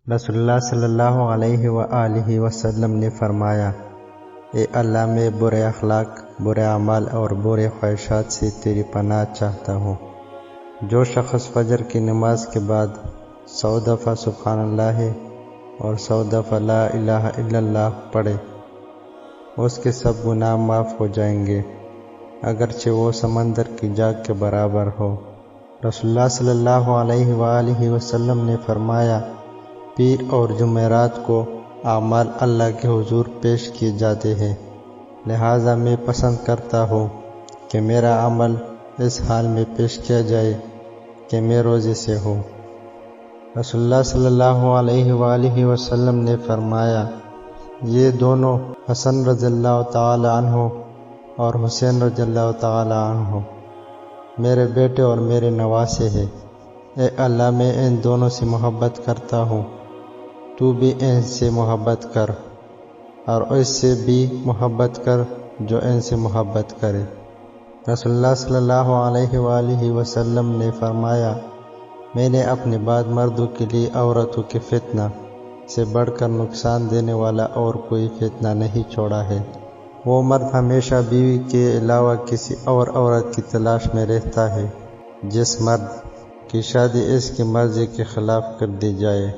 رسول اللہ صلی اللہ علیہ وآلہ وسلم نے فرمایا، اے اللہ میں برے اخلاق، برے اعمال اور برے خواہشات سے تیری پناہ چاہتا ہوں۔ جو شخص فجر کی نماز کے بعد 100 دفعہ سبحان اللہ اور 100 دفعہ لا الہ الا اللہ پڑھے، اس کے سب گناہ معاف ہو جائیں گے، اگرچہ وہ سمندر کی جاگ کے برابر ہو۔ رسول اللہ صلی اللہ علیہ وآلہ وسلم نے فرمایا، پیر اور جمعرات کو اعمال اللہ کے حضور پیش کیے جاتے ہیں، لہٰذا میں پسند کرتا ہوں کہ میرا عمل اس حال میں پیش کیا جائے کہ میں روزے سے ہوں۔ رسول اللہ صلی اللہ علیہ وآلہ وسلم نے فرمایا، یہ دونوں حسن رضی اللہ تعالی عنہ اور حسین رضی اللہ تعالی عنہ میرے بیٹے اور میرے نواسے ہیں۔ اے اللہ میں ان دونوں سے محبت کرتا ہوں، تو بھی ان سے محبت کر اور اس سے بھی محبت کر جو ان سے محبت کرے۔ رسول اللہ صلی اللہ علیہ وآلہ وسلم نے فرمایا، میں نے اپنے بعد مردوں کے لیے عورتوں کے فتنہ سے بڑھ کر نقصان دینے والا اور کوئی فتنہ نہیں چھوڑا ہے۔ وہ مرد ہمیشہ بیوی کے علاوہ کسی اور عورت کی تلاش میں رہتا ہے جس مرد کی شادی اس کی مرضی کے خلاف کر دی جائے۔